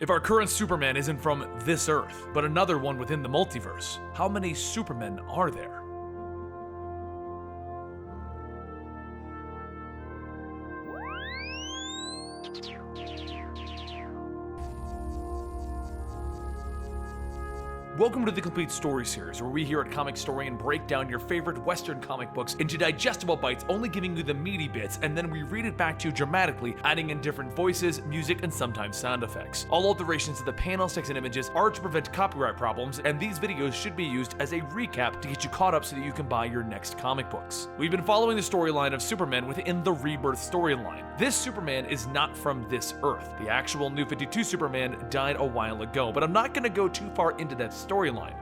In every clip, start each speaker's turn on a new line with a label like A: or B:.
A: If our current Superman isn't from this Earth, but another one within the multiverse, how many Supermen are there? Welcome to the Complete Story Series, where we here at Comicstorian break down your favorite Western comic books into digestible bites, only giving you the meaty bits, and then we read it back to you dramatically, adding in different voices, music, and sometimes sound effects. All alterations to the panels, text, and images are to prevent copyright problems, and these videos should be used as a recap to get you caught up so that you can buy your next comic books. We've been following the storyline of Superman within the Rebirth storyline. This Superman is not from this Earth. The actual New 52 Superman died a while ago, but I'm not going to go too far into that storyline.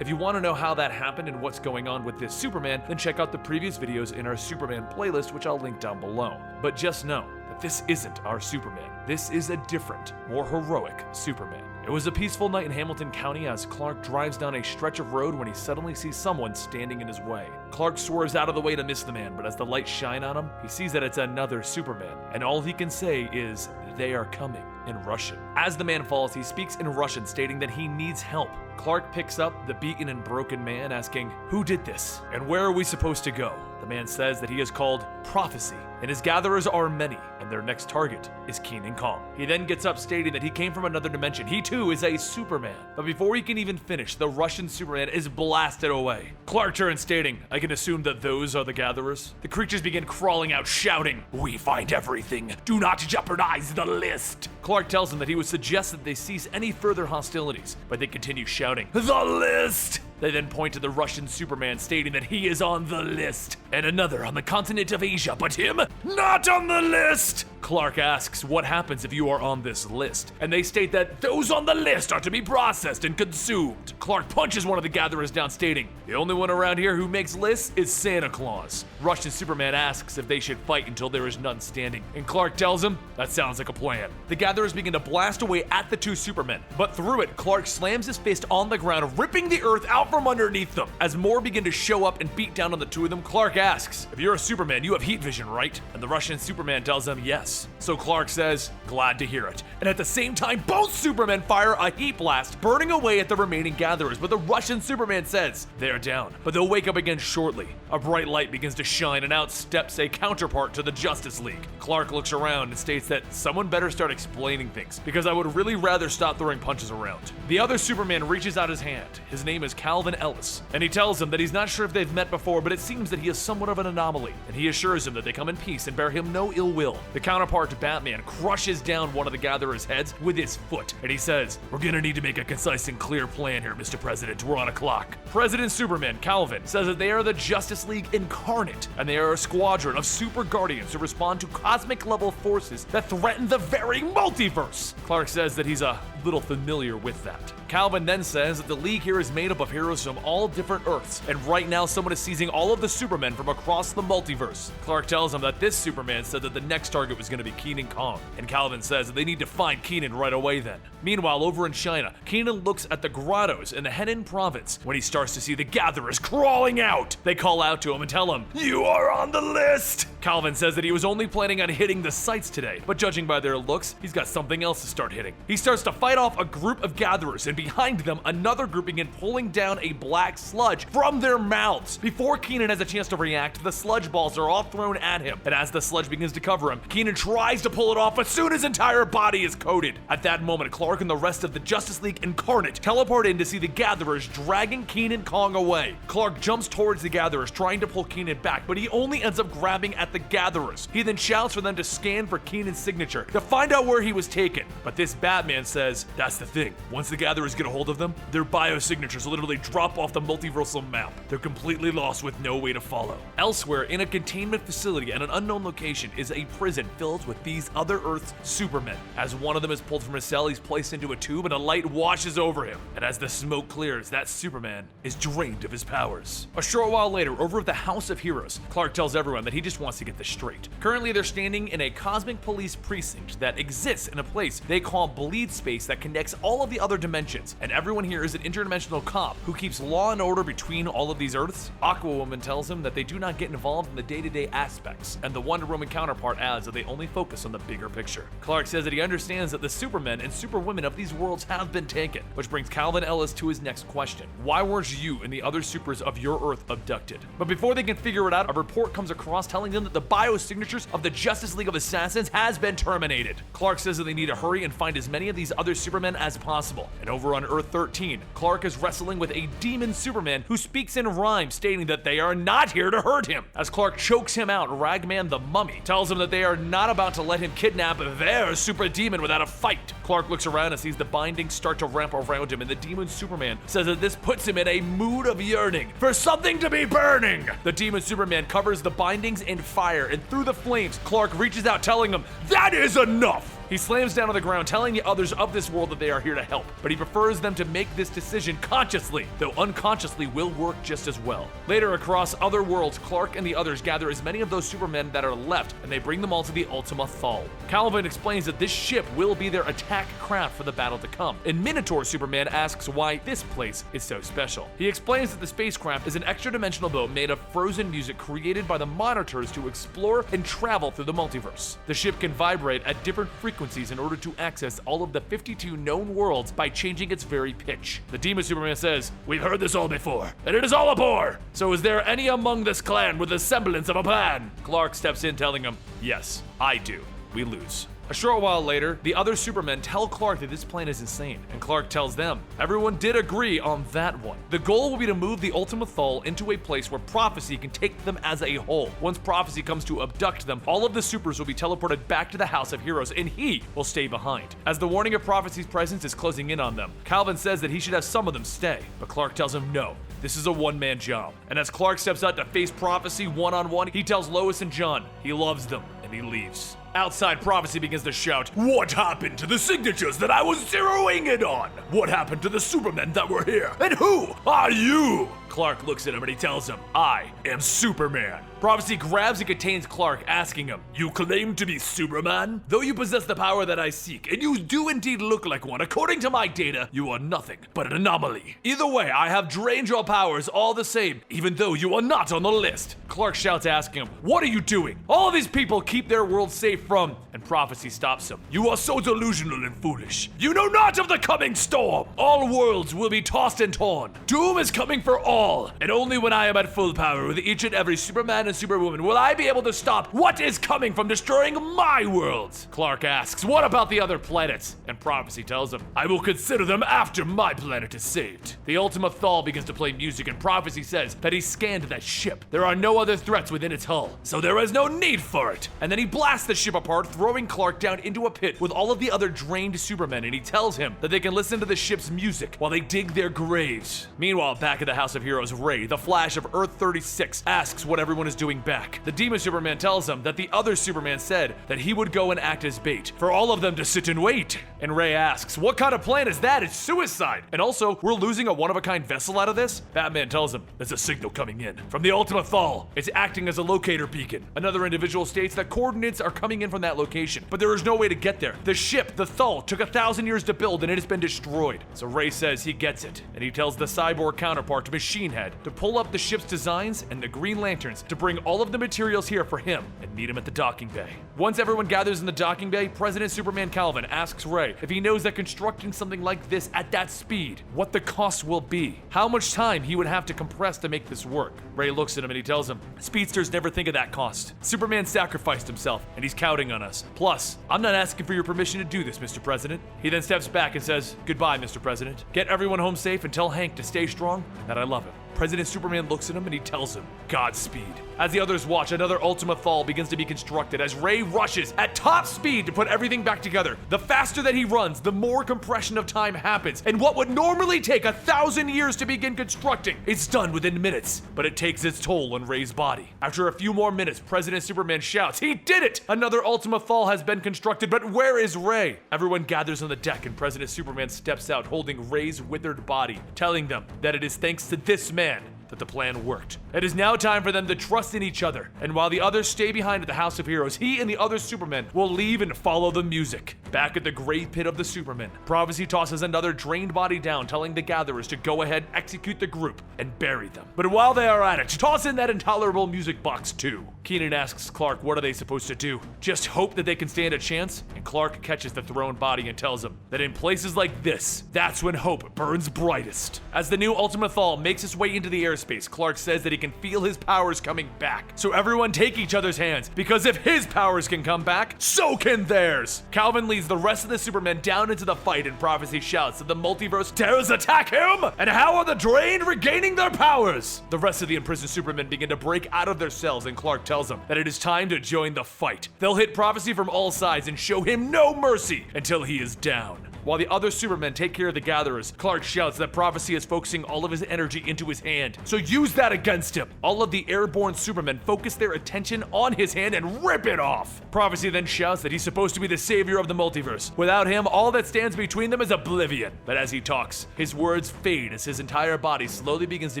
A: If you want to know how that happened and what's going on with this Superman, then check out the previous videos in our Superman playlist, which I'll link down below. But just know that this isn't our Superman. This is a different, more heroic Superman. It was a peaceful night in Hamilton County as Clark drives down a stretch of road when he suddenly sees someone standing in his way. Clark swerves out of the way to miss the man, but as the lights shine on him, he sees that it's another Superman, and all he can say is, "They are coming," in Russian. As the man falls, he speaks in Russian, stating that he needs help. Clark picks up the beaten and broken man, asking, "Who did this? And where are we supposed to go?" The man says that he is called Prophecy, and his gatherers are many, and their next target is Keenan Kong. He then gets up stating that he came from another dimension. He too is a Superman. But before he can even finish, the Russian Superman is blasted away. Clark turns stating, "I can assume that those are the gatherers." The creatures begin crawling out, shouting, "We find everything. Do not jeopardize the list." Clark tells them that he would suggest that they cease any further hostilities, but they continue shouting, "The list!" They then point to the Russian Superman, stating that he is on the list, and another on the continent of Asia, but him not on the list. Clark asks what happens if you are on this list, and they state that those on the list are to be processed and consumed. Clark punches one of the gatherers down, stating, "The only one around here who makes lists is Santa Claus." Russian Superman asks if they should fight until there is none standing, and Clark tells him that sounds like a plan. The gatherers begin to blast away at the two Supermen, but through it, Clark slams his fist on the ground, ripping the earth out from underneath them. As more begin to show up and beat down on the two of them, Clark asks, "If you're a Superman, you have heat vision, right?" And the Russian Superman tells him yes. So Clark says, "Glad to hear it." And at the same time, both Supermen fire a heat blast, burning away at the remaining gatherers, but the Russian Superman says they're down, but they'll wake up again shortly. A bright light begins to shine, and out steps a counterpart to the Justice League. Clark looks around and states that someone better start explaining things, because I would really rather stop throwing punches around. The other Superman reaches out his hand. His name is Calvin Ellis, and he tells him that he's not sure if they've met before, but it seems that he is somewhat of an anomaly, and he assures him that they come in peace and bear him no ill will. The counterpart to Batman crushes down one of the gatherers' heads with his foot, and he says, "We're gonna need to make a concise and clear plan here, Mr. President. We're on a clock." President Superman, Calvin, says that they are the Justice League incarnate, and they are a squadron of super guardians who respond to cosmic-level forces that threaten the very multiverse. Clark says that he's a little familiar with that. Calvin then says that the League here is made up of heroes from all different Earths, and right now someone is seizing all of the Supermen from across the multiverse. Clark tells him that this Superman said that the next target was going to be Keenan Kong, and Calvin says that they need to find Keenan right away then. Meanwhile, over in China, Keenan looks at the grottos in the Henan province when he starts to see the gatherers crawling out. They call out to him and tell him, "You are on the list!" Calvin says that he was only planning on hitting the sites today, but judging by their looks, he's got something else to start hitting. He starts to fight off a group of gatherers, and behind them, another group begin pulling down a black sludge from their mouths. Before Keenan has a chance to react, the sludge balls are all thrown at him, and as the sludge begins to cover him, Keenan tries to pull it off, but soon his entire body is coated. At that moment, Clark and the rest of the Justice League Incarnate teleport in to see the gatherers dragging Keenan Kong away. Clark jumps towards the gatherers, trying to pull Keenan back, but he only ends up grabbing at the gatherers. He then shouts for them to scan for Keenan's signature to find out where he was taken. But this Batman says, that's the thing. Once the gatherers get a hold of them, their biosignatures literally drop off the multiversal map. They're completely lost with no way to follow. Elsewhere, in a containment facility at an unknown location, is a prison filled with these other Earth's Supermen. As one of them is pulled from his cell, he's placed into a tube and a light washes over him. And as the smoke clears, that Superman is drained of his powers. A short while later, over at the House of Heroes, Clark tells everyone that he just wants to get this straight. Currently, they're standing in a cosmic police precinct that exists in a place they they call bleed space that connects all of the other dimensions, and everyone here is an interdimensional cop who keeps law and order between all of these Earths. Aquawoman tells him that they do not get involved in the day-to-day aspects, and the Wonder Woman counterpart adds that they only focus on the bigger picture. Clark says that he understands that the Supermen and Superwomen of these worlds have been taken, which brings Calvin Ellis to his next question. Why weren't you and the other supers of your Earth abducted? But before they can figure it out, a report comes across telling them that the biosignatures of the Justice League of Assassins has been terminated. Clark says that they need to hurry and find as many of these other Supermen as possible. And over on Earth 13, Clark is wrestling with a demon Superman who speaks in rhyme, stating that they are not here to hurt him. As Clark chokes him out, Ragman the Mummy tells him that they are not about to let him kidnap their super demon without a fight. Clark looks around and sees the bindings start to ramp around him, and the demon Superman says that this puts him in a mood of yearning for something to be burning. The demon Superman covers the bindings in fire, and through the flames, Clark reaches out telling him, "That is enough!" He slams down on the ground, telling the others of this world that they are here to help, but he prefers them to make this decision consciously, though unconsciously will work just as well. Later, across other worlds, Clark and the others gather as many of those Supermen that are left, and they bring them all to the Ultima Thule. Calvin explains that this ship will be their attack craft for the battle to come, and Minotaur Superman asks why this place is so special. He explains that the spacecraft is an extra-dimensional boat made of frozen music created by the monitors to explore and travel through the multiverse. The ship can vibrate at different frequencies in order to access all of the 52 known worlds by changing its very pitch. The demon Superman says, "We've heard this all before, and it is all a bore. So is there any among this clan with a semblance of a plan?" Clark steps in telling him, "Yes, I do." We lose. A short while later, the other Supermen tell Clark that this plan is insane, and Clark tells them, everyone did agree on that one. The goal will be to move the Ultima Thule into a place where Prophecy can take them as a whole. Once Prophecy comes to abduct them, all of the supers will be teleported back to the House of Heroes, and he will stay behind. As the warning of Prophecy's presence is closing in on them, Calvin says that he should have some of them stay, but Clark tells him no. This is a one-man job. And as Clark steps out to face Prophecy one-on-one, he tells Lois and John he loves them, and he leaves. Outside, Prophecy begins to shout, "What happened to the signatures that I was zeroing in on? What happened to the Supermen that were here? And who are you?" Clark looks at him and he tells him, "I am Superman." Prophecy grabs and contains Clark, asking him, "You claim to be Superman? Though you possess the power that I seek, and you do indeed look like one, according to my data, you are nothing but an anomaly. Either way, I have drained your powers all the same, even though you are not on the list." Clark shouts, asking him, "What are you doing? All of these people keep their world safe from..." And Prophecy stops him. "You are so delusional and foolish. You know not of the coming storm. All worlds will be tossed and torn. Doom is coming for all, and only when I am at full power with each and every Superman and Superwoman will I be able to stop what is coming from destroying my worlds." Clark asks, "What about the other planets?" And Prophecy tells him, "I will consider them after my planet is saved." The Ultima Thule begins to play music, and Prophecy says that he scanned that ship. There are no other threats within its hull, so there is no need for it. And then he blasts the ship apart, throwing Clark down into a pit with all of the other drained Supermen, and he tells him that they can listen to the ship's music while they dig their graves. Meanwhile, back at the House of Heroes, Ray, the Flash of Earth 36, asks what everyone is doing back. The demon Superman tells him that the other Superman said that he would go and act as bait for all of them to sit and wait. And Ray asks, "What kind of plan is that? It's suicide. And also, we're losing a one-of-a-kind vessel out of this?" Batman tells him, "There's a signal coming in from the Ultima Thule. It's acting as a locator beacon." Another individual states that coordinates are coming in from that location, but there is no way to get there. The ship, the Thule, took 1,000 years to build and it has been destroyed. So Ray says he gets it, and he tells the cyborg counterpart, Machine Head, to pull up the ship's designs and the Green Lanterns to bring all of the materials here for him and meet him at the docking bay. Once everyone gathers in the docking bay, President Superman Calvin asks Ray if he knows that constructing something like this at that speed, what the cost will be, how much time he would have to compress to make this work. Ray looks at him and he tells him, "Speedsters never think of that cost. Superman sacrificed himself, and he's counting on us. Plus, I'm not asking for your permission to do this, Mr. President." He then steps back and says, "Goodbye, Mr. President. Get everyone home safe and tell Hank to stay strong and that I love him." President Superman looks at him and he tells him, "Godspeed." As the others watch, another Ultima Thule begins to be constructed as Ray rushes at top speed to put everything back together. The faster that he runs, the more compression of time happens, and what would normally take 1,000 years to begin constructing, it's done within minutes, but it takes its toll on Ray's body. After a few more minutes, President Superman shouts, "He did it! Another Ultima Thule has been constructed, but where is Ray?" Everyone gathers on the deck and President Superman steps out holding Ray's withered body, telling them that it is thanks to this man that the plan worked. It is now time for them to trust in each other, and while the others stay behind at the House of Heroes, he and the other Supermen will leave and follow the music. Back at the grave pit of the Supermen, Prophecy tosses another drained body down, telling the gatherers to go ahead, execute the group, and bury them. But while they are at it, toss in that intolerable music box too. Keenan asks Clark what are they supposed to do? Just hope that they can stand a chance? And Clark catches the thrown body and tells him that in places like this, that's when hope burns brightest. As the new Ultimate Thal makes his way into the airspace, Clark says that he can feel his powers coming back. So everyone take each other's hands, because if his powers can come back, so can theirs. Calvin leads the rest of the Supermen down into the fight, and Prophecy shouts that the multiverse dares attack him! And how are the drained regaining their powers? The rest of the imprisoned Supermen begin to break out of their cells, and Clark tells them that it is time to join the fight. They'll hit Prophecy from all sides and show him no mercy until he is down. While the other Supermen take care of the gatherers, Clark shouts that Prophecy is focusing all of his energy into his hand, so use that against him. All of the airborne Supermen focus their attention on his hand and rip it off. Prophecy then shouts that he's supposed to be the savior of the multiverse. Without him, all that stands between them is oblivion. But as he talks, his words fade as his entire body slowly begins to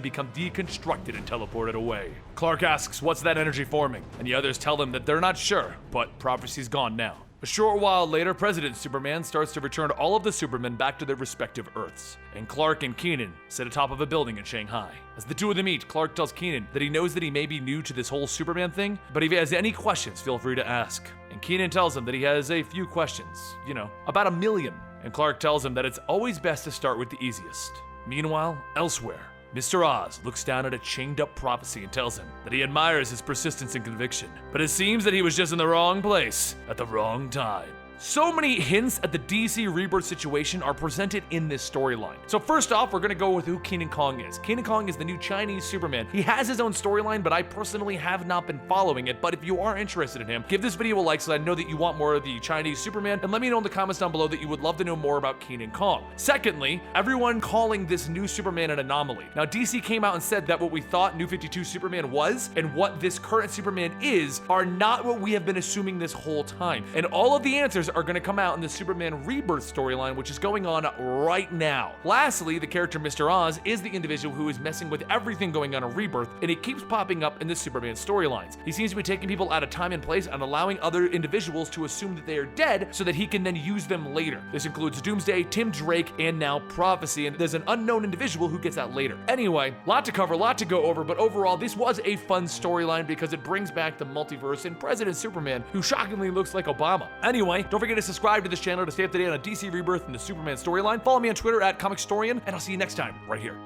A: become deconstructed and teleported away. Clark asks what's that energy forming, and the others tell him that they're not sure, but Prophecy's gone now. A short while later, President Superman starts to return all of the Supermen back to their respective Earths, and Clark and Keenan sit atop of a building in Shanghai. As the two of them meet, Clark tells Keenan that he knows that he may be new to this whole Superman thing, but if he has any questions, feel free to ask. And Keenan tells him that he has a few questions, about 1 million. And Clark tells him that it's always best to start with the easiest. Meanwhile, elsewhere, Mr. Oz looks down at a chained-up Prophecy and tells him that he admires his persistence and conviction, but it seems that he was just in the wrong place at the wrong time. So many hints at the DC Rebirth situation are presented in this storyline. So first off, we're gonna go with who Kenan Kong is. Kenan Kong is the new Chinese Superman. He has his own storyline, but I personally have not been following it. But if you are interested in him, give this video a like so I know that you want more of the Chinese Superman, and let me know in the comments down below that you would love to know more about Kenan Kong. Secondly, everyone calling this new Superman an anomaly. Now DC came out and said that what we thought New 52 Superman was and what this current Superman is are not what we have been assuming this whole time. And all of the answers are going to come out in the Superman Rebirth storyline, which is going on right now. Lastly, the character Mr. Oz is the individual who is messing with everything going on in Rebirth, and he keeps popping up in the Superman storylines. He seems to be taking people out of time and place and allowing other individuals to assume that they are dead so that he can then use them later. This includes Doomsday, Tim Drake, and now Prophecy, and there's an unknown individual who gets that later. Anyway, lot to cover, lot to go over, but overall, this was a fun storyline because it brings back the multiverse and President Superman, who shockingly looks like Obama. Anyway, don't forget to subscribe to this channel to stay up to date on DC Rebirth and the Superman storyline. Follow me on Twitter at Comicstorian, and I'll see you next time right here.